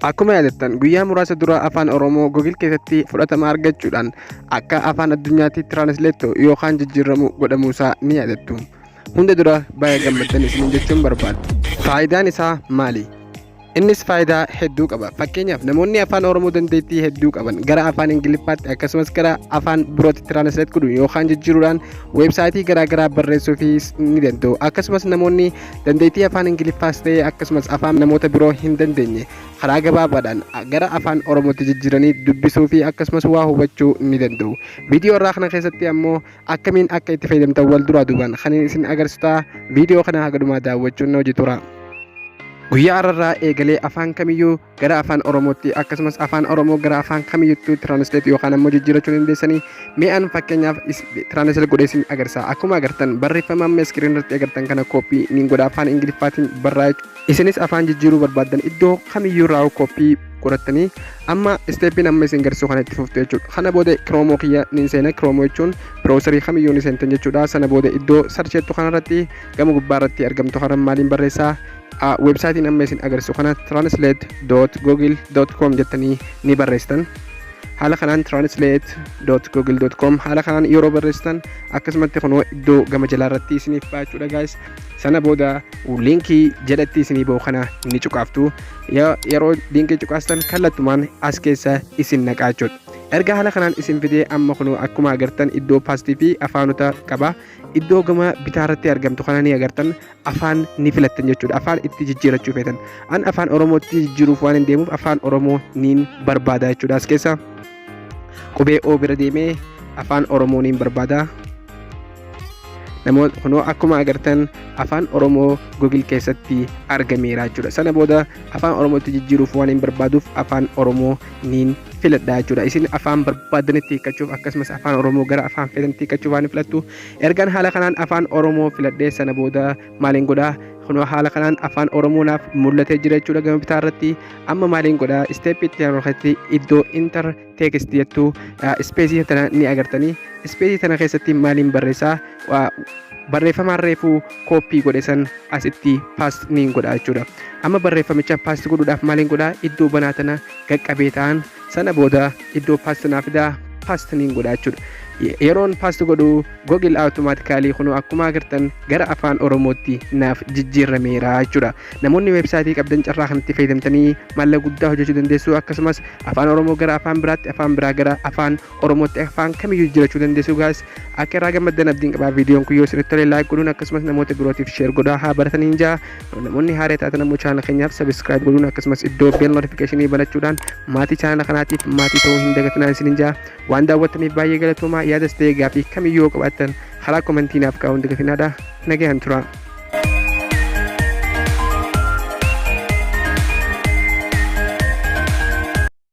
Akkuma yaadattan guyyaa muraasa dura afaan Oromoo Google keessatti fudhatama argachuudhaan akka afaan addunyaatti tiraansleeto yookaan jijjiiramu godhamuusaa ni yaadattu. Hunda dura baay'ee gammaddan isiniin jechuun barbaada. Faayidaan isaa maali? Innis faayidaa hedduu qaba. Fakkeenyaaf namoonni afaan Oromoo dandeettii hedduu qaban gara afaan Ingiliffaatti akkasumas gara afaan birootti tiraansleet godhu yookaan jijjiiruudhaan weebsaayitii garaagaraa barreessuufis ni danda'u. Akkasumas namoonni dandeettii afaan Ingiliffaas ta'ee akkasumas afaan namoota biroo hin dandeenye karaa gabaabaadhaan gara afaan Oromootti jijjiiranii dubbisuu fi akkasumas waa hubachuu ni danda'u. Viidiyoo irraa kana keessatti ammoo akkamiin akka itti fayyadamtan wal duraa duubaan kan isin agarsiisa. Viidiyoo kana hagadumaa daawwachuun na hojii tura. Guyyaa har'aa eegalee afaan kamiyyuu gara afaan Oromootti akkasumas afaan Oromoo gara afaan kamiyyuutti tiraansleet yookaan ammoo jijjiirachuu dandeessanii mi'aan fakkeenyaaf tiraansleet godhee isin agarsiisa. Akkuma agartan barreeffama amma iskiriin irratti agartan kana kooppii niin godha afaan Ingiliffaatiin barraa'e. Isinis afaan jijjiiruu barbaaddan iddoo kamiyyuu irraa kooppii godhattanii amma isteeppiin amma isin agarsiisu kana itti fuftu jechuudha. Kana booda kiroomoo kiyya niin seena. Kiroomoo jechuun biroosarii kamiyyuu ni seentan jechuudha. Sana booda iddoo sarcheettu kanarratti gama gubbaa irratti argamtu kana maaliin barreessaa websaayitiin amma isin agarsiisu kana translate.google.com jettanii ni barreessitan. Haala kanaan translate.google.com haala kanaan yeroo barreessitan akkasumatti kunoo iddoo gama jalaa irratti isiniif baachuudha guys. Sana booda liinkii jedhatti isinii ba'u kana ni cuqaaftu. Yeroo liinkii cuqaastan kallattumaan as keessa isin naqaa jechuudha. Erga haala kanaan isin fidee amma kunoo akkuma agartan iddoo paastii fi afaanota qaba. Iddoo gama bitaa irratti argamtu kana ni agartan afaan ni filattan jechuudha. Afaan itti jijjiirachuu feetan. An afaan Oromootti jijjiiruuf waan hin deemuuf afaan Oromoo niin barbaada jechuudha. As keessa qubee O bira deemee afaan Oromoo niin barbaada. Namoota kunoo akkuma agartan afaan Oromoo Google keessatti argameera jechuudha. Sana booda afaan Oromootti jijjiiruuf waan hin barbaaduuf afaan Oromoo niin filadhaa jechuudha. Isin afaan barbaadanitti hiikachuuf akkasumas afaan Oromoo gara afaan fedhanitti hiikachuuf waan filattu. Ergaan haala kanaan afaan Oromoo filadhee sana booda maaliin godhaa? Kunoo haala kanaan afaan Oromoo naaf mul'atee jira jechuudha gama bitaa irratti. Amma maaliin godhaa? Isteeppii itti aanutti iddoo inter teekst jettu ispeesii tana ni agartanii. Ispeesii tana keessatti maaliin barreessaa? Barreeffamaan reefuu kooppii godhe san asitti paast niin godhaa jechuudha. Amma barreeffamicha paast godhuudhaaf maaliin godhaa? Iddoo banaa tana qaqqabee ta'an sana booda iddoo paast naa fidaa paast niin godhaa jechuudha. Yeroon paast godhu Google automaatikaalii kunoo akkuma agartan gara afaan Oromootti naaf jijjiirameera jechuudha. Namoonni weebsaayitii qabdan carraa kanatti fayyadamtanii maallaqa guddaa hojjechuu dandeessu. Akkasumas afaan Oromoo gara afaan biraatti afaan biraa gara afaan Oromootti afaan kamiyyuu jijjiirachuu dandeessu guys. Akka irraa gammaddan abdiin qabaa. Viidiyoon kun yoo isinitti tole laayik godhuun akkasumas namoota birootiif sheer godhaa haa baratanii jaa. Namoonni haaraa taatan ammoo chaanala keenyaaf sabiskiraayib godhuun akkasumas iddoo beel notifikashinii banachuudhaan maatii chaanala kanaatiif maatii ta'uu hin dagatinaa isiniin jaa. Waan daawwattaniif baay'ee galatoomaa. Yaadas ta'ee gaaffii kamiyyuu qabaattan karaa komantii naaf kaa'uun dagatinaa. Nagayaan tura.